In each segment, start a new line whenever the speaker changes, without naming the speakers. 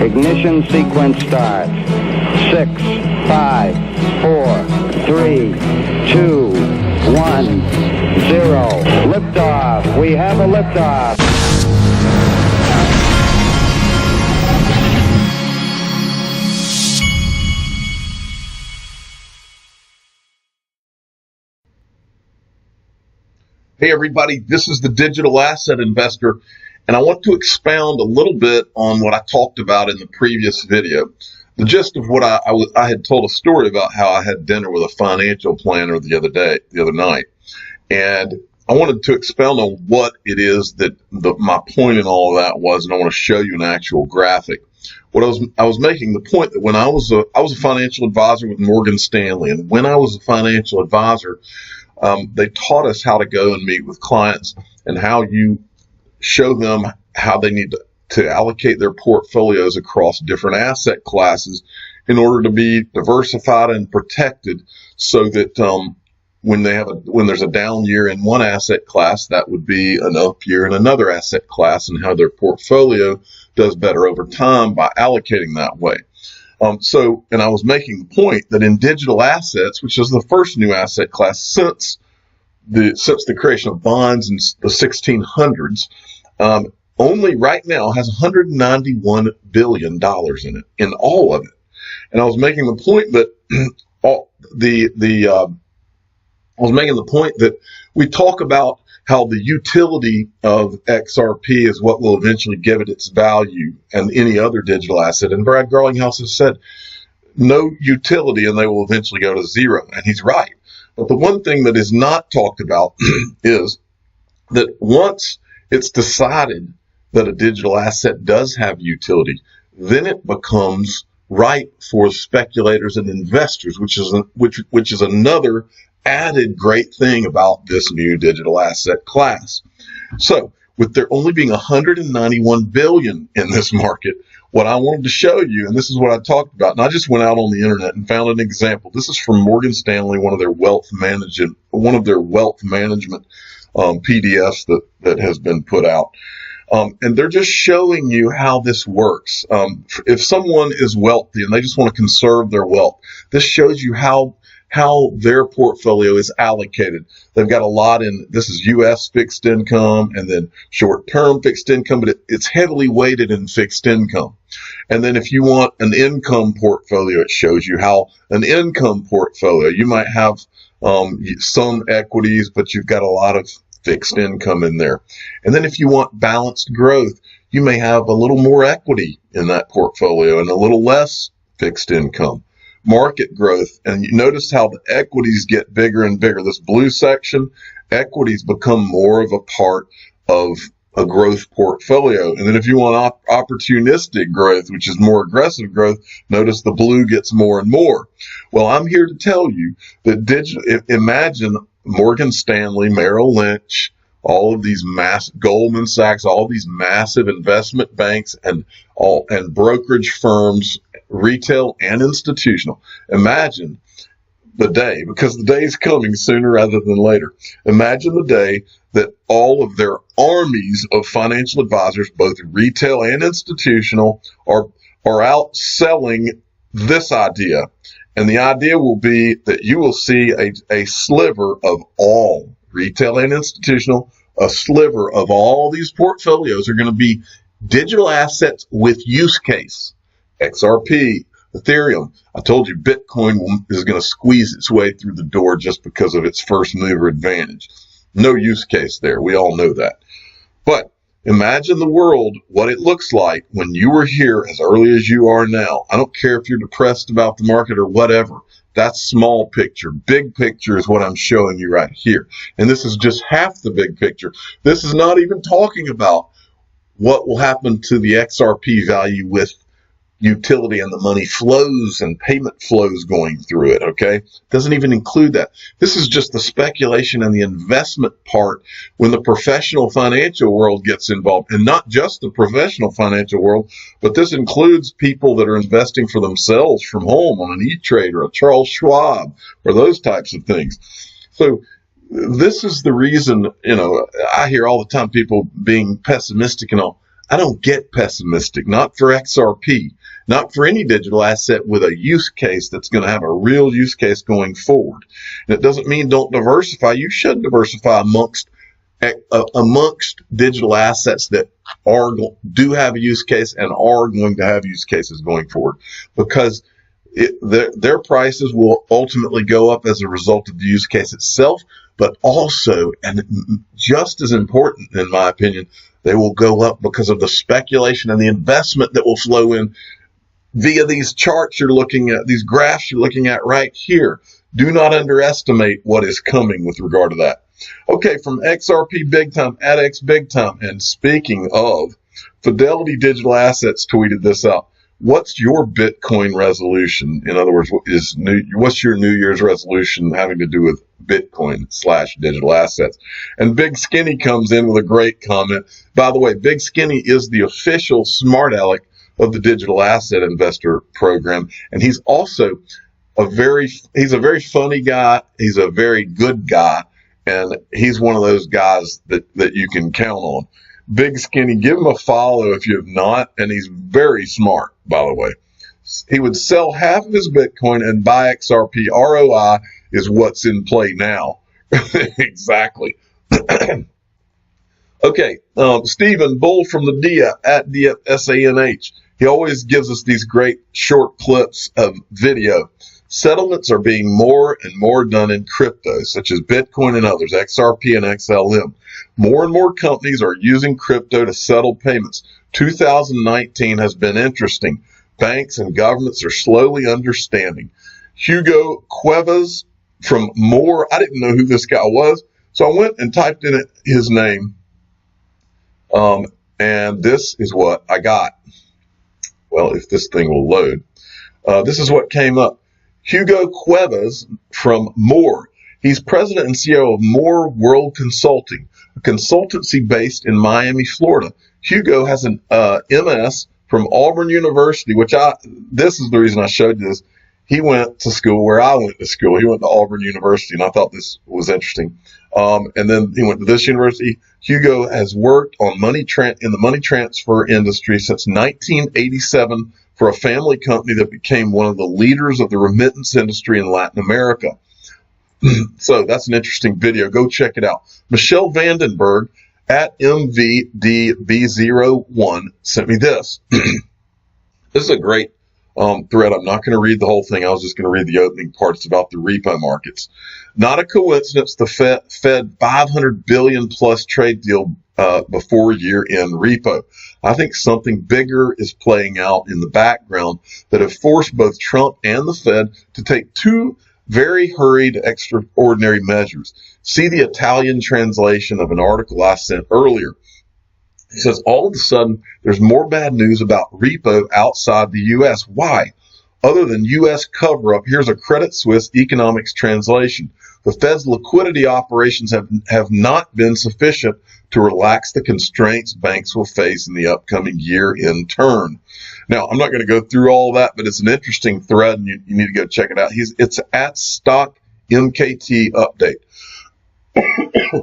Ignition sequence start. 6, 5, 4, 3, 2, 1, 0. Liftoff. We have a liftoff.
Hey everybody, this is the Digital Asset Investor, and I want to expound a little bit on what I talked about in the previous video. The gist of what I had told a story about how I had dinner with a financial planner the other night, and I wanted to expound on what it is that my point in all of that was, and I want to show you an actual graphic. I was making the point that when I was a financial advisor with Morgan Stanley, and when I was a financial advisor, they taught us how to go and meet with clients and how you show them how they need to allocate their portfolios across different asset classes in order to be diversified and protected, so that when there's a down year in one asset class, that would be an up year in another asset class, and how their portfolio does better over time by allocating that way. And I was making the point that in digital assets, which is the first new asset class since the creation of bonds in the 1600s, only right now has $191 billion in it, in all of it. And I was making the point that we talk about how the utility of XRP is what will eventually give it its value, and any other digital asset. And Brad Garlinghouse has said no utility and they will eventually go to zero. And he's right. But the one thing that is not talked about is that once it's decided that a digital asset does have utility, then it becomes right for speculators and investors, which is another added great thing about this new digital asset class. So with there only being 191 billion in this market, what I wanted to show you, and this is what I talked about, and I just went out on the internet and found an example. This is from Morgan Stanley, one of their wealth management PDFs that has been put out. And they're just showing you how this works. If someone is wealthy and they just want to conserve their wealth, this shows you how their portfolio is allocated. They've got a lot in, this is U.S. fixed income and then short-term fixed income, but it's heavily weighted in fixed income. And then if you want an income portfolio, it shows you how an income portfolio, you might have some equities, but you've got a lot of fixed income in there. And then if you want balanced growth, you may have a little more equity in that portfolio and a little less fixed income. Market growth, and you notice how the equities get bigger and bigger. This blue section, equities become more of a part of a growth portfolio. And then if you want opportunistic growth, which is more aggressive growth, notice the blue gets more and more. Well, I'm here to tell you that imagine Morgan Stanley, Merrill Lynch, all of these Goldman Sachs, all of these massive investment banks and brokerage firms, retail and institutional. Imagine the day, because the day is coming sooner rather than later. Imagine the day that all of their armies of financial advisors, both retail and institutional, are out selling this idea. And the idea will be that you will see a sliver of all retail and institutional, a sliver of all these portfolios are going to be digital assets with use case. XRP, Ethereum. I told you Bitcoin is going to squeeze its way through the door just because of its first mover advantage. No use case there. We all know that. But imagine the world, what it looks like when you were here as early as you are now. I don't care if you're depressed about the market or whatever. That's small picture. Big picture is what I'm showing you right here. And this is just half the big picture. This is not even talking about what will happen to the XRP value with utility and the money flows and payment flows going through it, okay? Doesn't even include that. This is just the speculation and the investment part when the professional financial world gets involved. And not just the professional financial world, but this includes people that are investing for themselves from home on an E-Trade or a Charles Schwab or those types of things. So this is the reason, I hear all the time people being pessimistic and all. I don't get pessimistic, not for XRP, not for any digital asset with a use case that's going to have a real use case going forward. And it doesn't mean don't diversify. You should diversify amongst digital assets that do have a use case and are going to have use cases going forward, because their prices will ultimately go up as a result of the use case itself, but also, and just as important in my opinion, they will go up because of the speculation and the investment that will flow in via these charts you're looking at, these graphs you're looking at right here. Do not underestimate what is coming with regard to that. Okay, from XRP Big Time, AdX Big Time. And speaking of, Fidelity Digital Assets tweeted this out. What's your Bitcoin resolution? In other words, what's your New Year's resolution having to do with Bitcoin/digital assets? And Big Skinny comes in with a great comment. By the way, Big Skinny is the official smart aleck of the digital asset investor program. And he's also he's a very funny guy. He's a very good guy. And he's one of those guys that you can count on. Big Skinny, give him a follow if you have not. And he's very smart, by the way. He would sell half of his Bitcoin and buy XRP. ROI is what's in play now. Exactly. Okay, Stephen Bull from the DF, at DFSANH. He always gives us these great short clips of video. Settlements are being more and more done in crypto, such as Bitcoin and others, XRP and XLM. More and more companies are using crypto to settle payments. 2019 has been interesting. Banks and governments are slowly understanding. Hugo Cuevas from More. I didn't know who this guy was, so I went and typed in his name. And this is what I got. Well, if this thing will load. This is what came up. Hugo Cuevas from More. He's president and CEO of More World Consulting, a consultancy based in Miami, Florida. Hugo has an MS from Auburn University, this is the reason I showed you this. He went to school where I went to school. He went to Auburn University, and I thought this was interesting. And then he went to this university. Hugo has worked on in the money transfer industry since 1987 for a family company that became one of the leaders of the remittance industry in Latin America. So that's an interesting video. Go check it out. Michelle Vandenberg at MVDB01 sent me this. This is a great thread. I'm not going to read the whole thing. I was just going to read the opening parts about the repo markets. Not a coincidence the Fed 500 billion plus trade deal before year-end repo. I think something bigger is playing out in the background that have forced both Trump and the Fed to take two very hurried, extraordinary measures. See the Italian translation of an article I sent earlier. He says, all of a sudden, there's more bad news about repo outside the U.S. Why? Other than U.S. cover-up, here's a Credit Suisse economics translation. The Fed's liquidity operations have not been sufficient to relax the constraints banks will face in the upcoming year-end turn. Now, I'm not going to go through all of that, but it's an interesting thread, and you need to go check it out. It's at Stock MKT Update.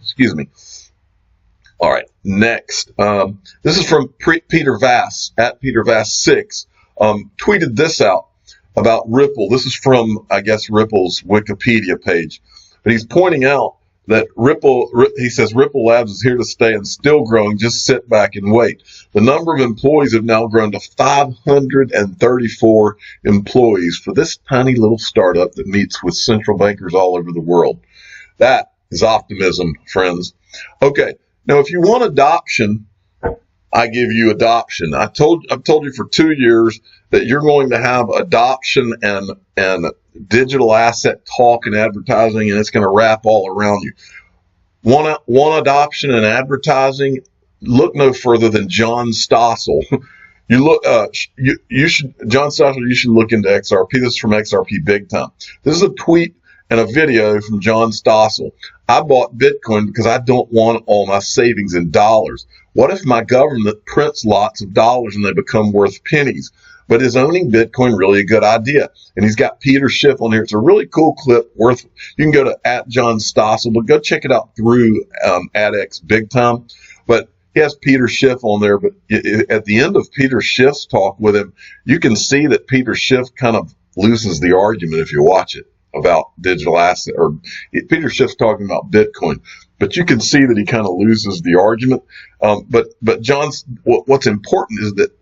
Excuse me. All right, next. This is from Peter Vass, at Peter Vass 6. Tweeted this out about Ripple. This is from, I guess, Ripple's Wikipedia page. But he's pointing out that he says Ripple Labs is here to stay and still growing. Just sit back and wait. The number of employees have now grown to 534 employees for this tiny little startup that meets with central bankers all over the world. That is optimism, friends. Okay. Now, if you want adoption, I give you adoption. I've told you for 2 years that you're going to have adoption and digital asset talk and advertising, and it's going to wrap all around you. Want adoption and advertising? Look no further than John Stossel. John Stossel, you should look into XRP. This is from XRP Big Time. This is a tweet and a video from John Stossel. I bought Bitcoin because I don't want all my savings in dollars. What if my government prints lots of dollars and they become worth pennies? But is owning Bitcoin really a good idea? And he's got Peter Schiff on here. It's a really cool clip. You can go to @John Stossel, but go check it out through AdX Big Time. But he has Peter Schiff on there, but at the end of Peter Schiff's talk with him, you can see that Peter Schiff kind of loses the argument if you watch it about digital asset, or Peter Schiff's talking about Bitcoin, but you can see that he kind of loses the argument. But what's important is that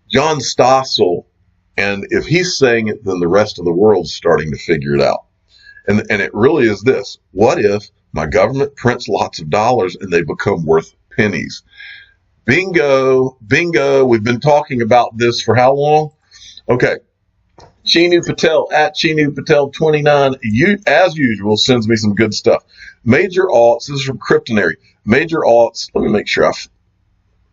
John Stossel, and if he's saying it, then the rest of the world's starting to figure it out. And it really is this: what if my government prints lots of dollars and they become worth pennies? Bingo, bingo. We've been talking about this for how long? Okay. Chinu Patel at Chinu Patel 29, as usual, sends me some good stuff. Major alts, this is from Cryptonary. Major alts, let me make sure I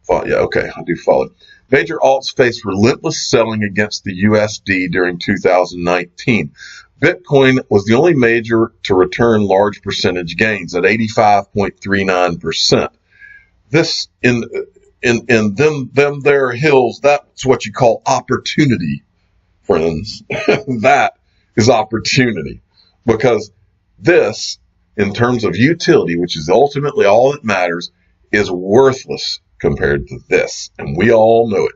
follow. Yeah, okay, I do follow it. Major alts faced relentless selling against the USD during 2019. Bitcoin was the only major to return large percentage gains at 85.39%. This in them there hills, that's what you call opportunity, friends. That is opportunity, because this, in terms of utility, which is ultimately all that matters, is worthless compared to this, and we all know it.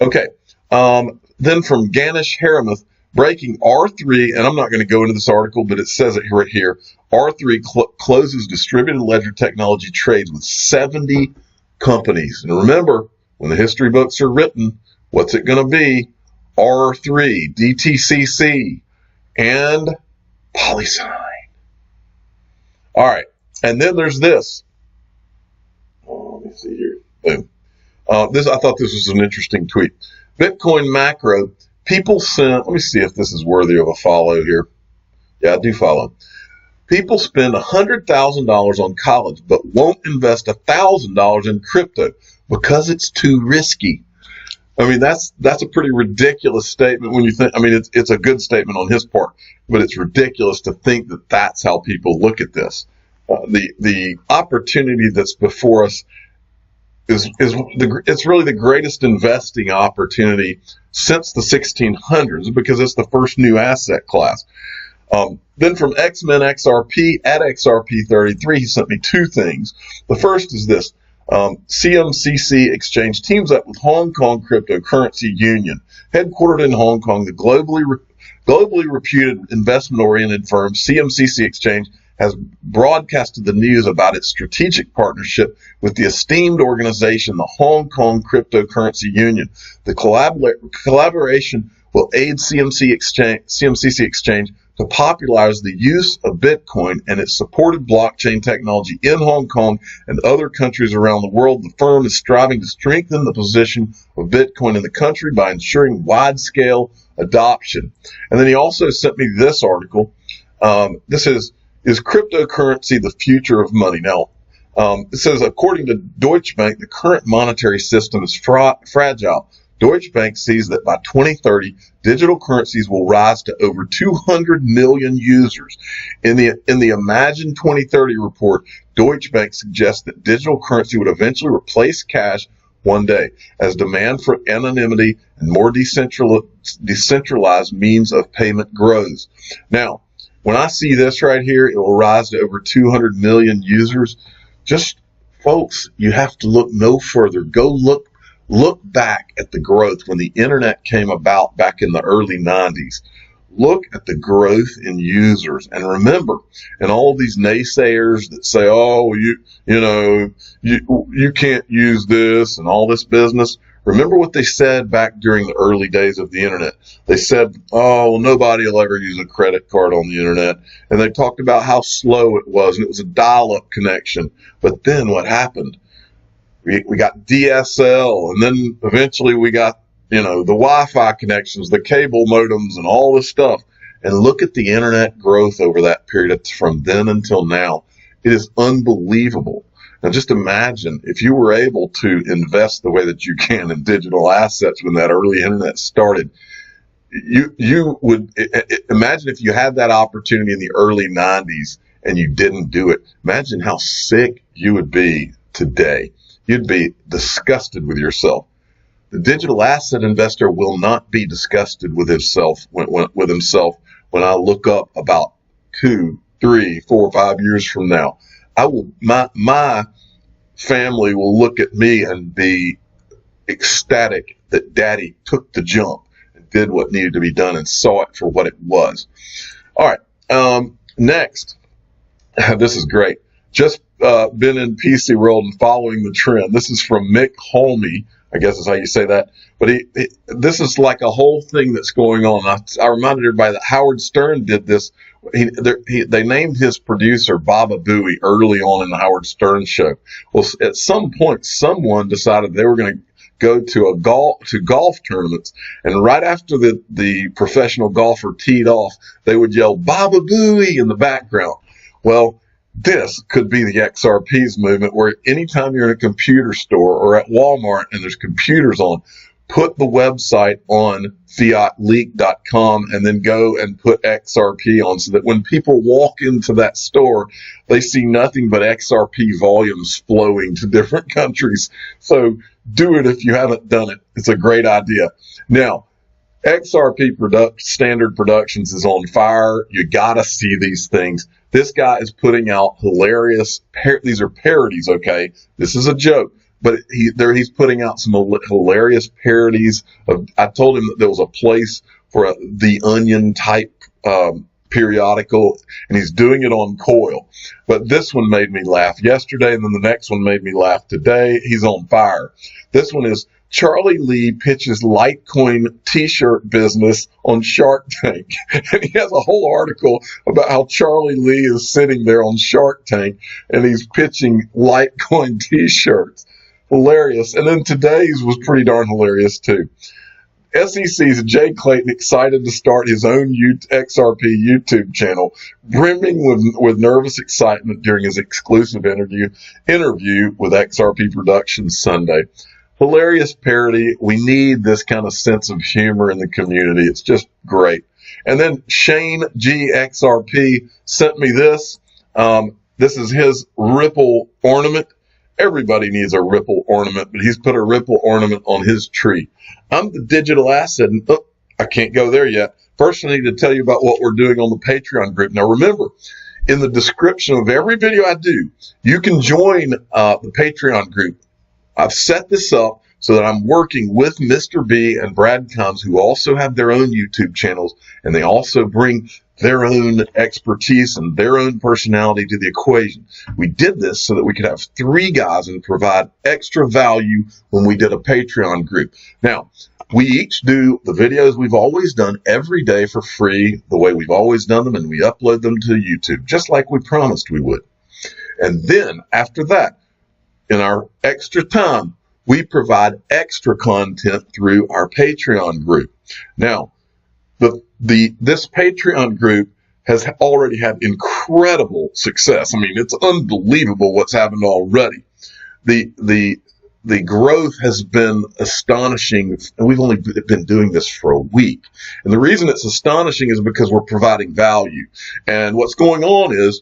Okay, then from Ganesh Haramuth, breaking R3, and I'm not going to go into this article, but it says it right here. R3 closes distributed ledger technology trades with 70 companies. And remember, when the history books are written, what's it going to be? R3, DTCC, and PolySign. All right, and then there's this. Let me see here. Boom. I thought this was an interesting tweet. Bitcoin macro. People sent, let me see if this is worthy of a follow here. Yeah, I do follow. People spend $100,000 on college, but won't invest $1,000 in crypto because it's too risky. I mean, that's a pretty ridiculous statement when you think, I mean, it's a good statement on his part, but it's ridiculous to think that that's how people look at this. The opportunity that's before us it's really the greatest investing opportunity since the 1600s, because it's the first new asset class. Then from X-Men XRP at XRP33, he sent me two things. The first is this. CMCC Exchange teams up with Hong Kong Cryptocurrency Union. Headquartered in Hong Kong, the globally reputed investment-oriented firm CMCC Exchange has broadcasted the news about its strategic partnership with the esteemed organization, the Hong Kong Cryptocurrency Union. The collaboration will aid CMCC Exchange to popularize the use of Bitcoin and its supported blockchain technology in Hong Kong and other countries around the world. The firm is striving to strengthen the position of Bitcoin in the country by ensuring wide-scale adoption. And then he also sent me this article. This is cryptocurrency the future of money? Now, it says, according to Deutsche Bank, the current monetary system is fragile. Deutsche Bank sees that by 2030, digital currencies will rise to over 200 million users. In the Imagine 2030 report, Deutsche Bank suggests that digital currency would eventually replace cash one day, as demand for anonymity and more decentralized means of payment grows. Now, when I see this right here, it will rise to over 200 million users. Just, folks, you have to look no further. Go look back at the growth when the internet came about back in the early 90s. Look at the growth in users. And remember, and all of these naysayers that say, oh, you can't use this and all this business. Remember what they said back during the early days of the internet. They said, oh, well, nobody will ever use a credit card on the internet. And they talked about how slow it was, and it was a dial-up connection. But then what happened? We got DSL, and then eventually we got, the Wi-Fi connections, the cable modems, and all this stuff. And look at the internet growth over that period from then until now. It is unbelievable. Now, just imagine if you were able to invest the way that you can in digital assets when that early internet started. You would imagine if you had that opportunity in the early 90s and you didn't do it. Imagine how sick you would be today. You'd be disgusted with yourself. The digital asset investor will not be disgusted with himself when I look up about 2, 3, 4, 5 years from now. My family will look at me and be ecstatic that Daddy took the jump and did what needed to be done and saw it for what it was. All right. Next, this is great. Just been in PC World and following the trend. This is from Mick Holme, I guess is how you say that. But this is like a whole thing that's going on. I reminded everybody that Howard Stern did this. They named his producer Baba Booey early on in the Howard Stern show. Well, at some point, someone decided they were going to go to golf tournaments, and right after the professional golfer teed off, they would yell Baba Booey in the background. Well, this could be the XRP's movement, where anytime you're in a computer store or at Walmart and there's computers on, put the website on fiatleak.com and then go and put XRP on, so that when people walk into that store, they see nothing but XRP volumes flowing to different countries. So do it if you haven't done it. It's a great idea. Now, XRP Standard Productions is on fire. You gotta see these things. This guy is putting out hilarious, these are parodies, okay? This is a joke, but he's putting out some hilarious parodies of, I told him that there was a place for the Onion type periodical, and he's doing it on Coil. But this one made me laugh yesterday, and then the next one made me laugh today. He's on fire. This one is Charlie Lee pitches Litecoin t-shirt business on Shark Tank. And he has a whole article about how Charlie Lee is sitting there on Shark Tank and he's pitching Litecoin t-shirts. Hilarious. And then today's was pretty darn hilarious too. SEC's Jay Clayton excited to start his own XRP YouTube channel, brimming with nervous excitement during his exclusive interview with XRP Productions Sunday. Hilarious parody. We need this kind of sense of humor in the community. It's just great. And then Shane GXRP sent me this. This is his Ripple ornament. Everybody needs a Ripple ornament, but he's put a Ripple ornament on his tree. I'm the digital asset, and I can't go there yet. First, I need to tell you about what we're doing on the Patreon group. Now, remember, in the description of every video I do, you can join the Patreon group. I've set this up so that I'm working with Mr. B and Brad Combs, who also have their own YouTube channels, and they also bring their own expertise and their own personality to the equation. We did this so that we could have 3 guys and provide extra value when we did a Patreon group. Now, we each do the videos we've always done every day for free, the way we've always done them, and we upload them to YouTube, just like we promised we would. And then, after that, in our extra time, we provide extra content through our Patreon group. Now, this Patreon group has already had incredible success. I mean, it's unbelievable what's happened already. The growth has been astonishing, and we've only been doing this for a week. And the reason it's astonishing is because we're providing value. And what's going on is,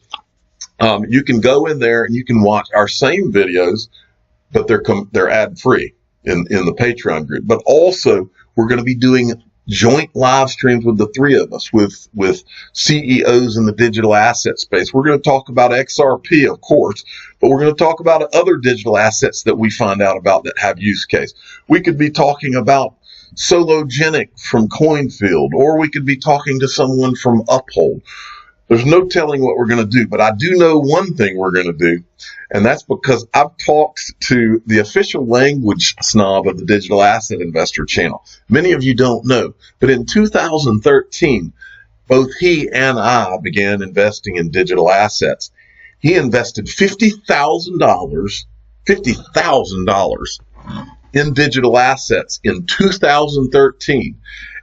you can go in there and you can watch our same videos, but they're ad free in the Patreon group. But also, we're going to be doing joint live streams with the 3 of us, with CEOs in the digital asset space. We're going to talk about XRP, of course, but we're going to talk about other digital assets that we find out about that have use case. We could be talking about Sologenic from Coinfield, or we could be talking to someone from Uphold. There's no telling what we're going to do, but I do know one thing we're going to do, and that's because I've talked to the official language snob of the Digital Asset Investor channel. Many of you don't know, but in 2013, both he and I began investing in digital assets. He invested $50,000 in digital assets in 2013,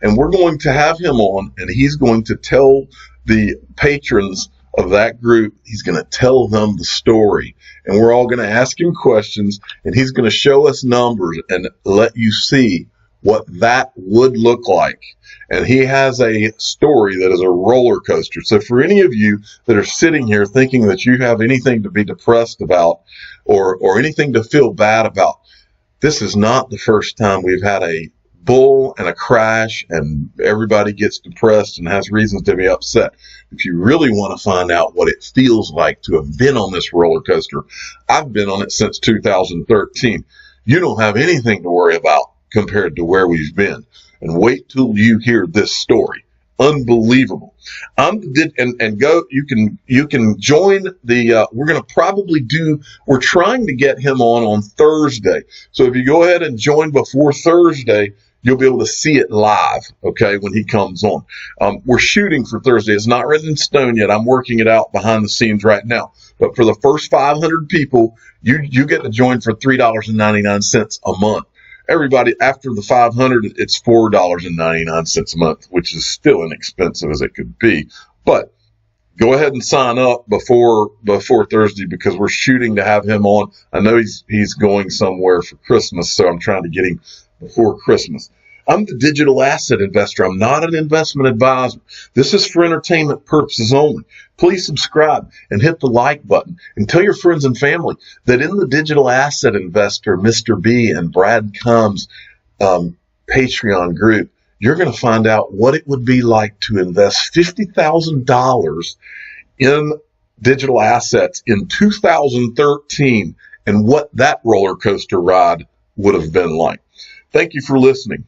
and we're going to have him on, and he's going to tell the patrons of that group, he's going to tell them the story, and we're all going to ask him questions, and he's going to show us numbers and let you see what that would look like. And he has a story that is a roller coaster. So for any of you that are sitting here thinking that you have anything to be depressed about or anything to feel bad about, this is not the first time we've had a bull and a crash, and everybody gets depressed and has reasons to be upset. If you really want to find out what it feels like to have been on this roller coaster, I've been on it since 2013. You don't have anything to worry about compared to where we've been. And wait till you hear this story. Unbelievable. You can join the, we're trying to get him on Thursday. So if you go ahead and join before Thursday, you'll be able to see it live, okay, when he comes on. We're shooting for Thursday. It's not written in stone yet. I'm working it out behind the scenes right now. But for the first 500 people, you get to join for $3.99 a month. Everybody, after the 500, it's $4.99 a month, which is still inexpensive as it could be. But go ahead and sign up before Thursday, because we're shooting to have him on. I know he's going somewhere for Christmas, so I'm trying to get him before Christmas. I'm the digital asset investor. I'm not an investment advisor. This is for entertainment purposes only. Please subscribe and hit the like button, and tell your friends and family that in the digital asset investor, Mr. B and Brad Combs Patreon group, you're going to find out what it would be like to invest $50,000 in digital assets in 2013 and what that roller coaster ride would have been like. Thank you for listening.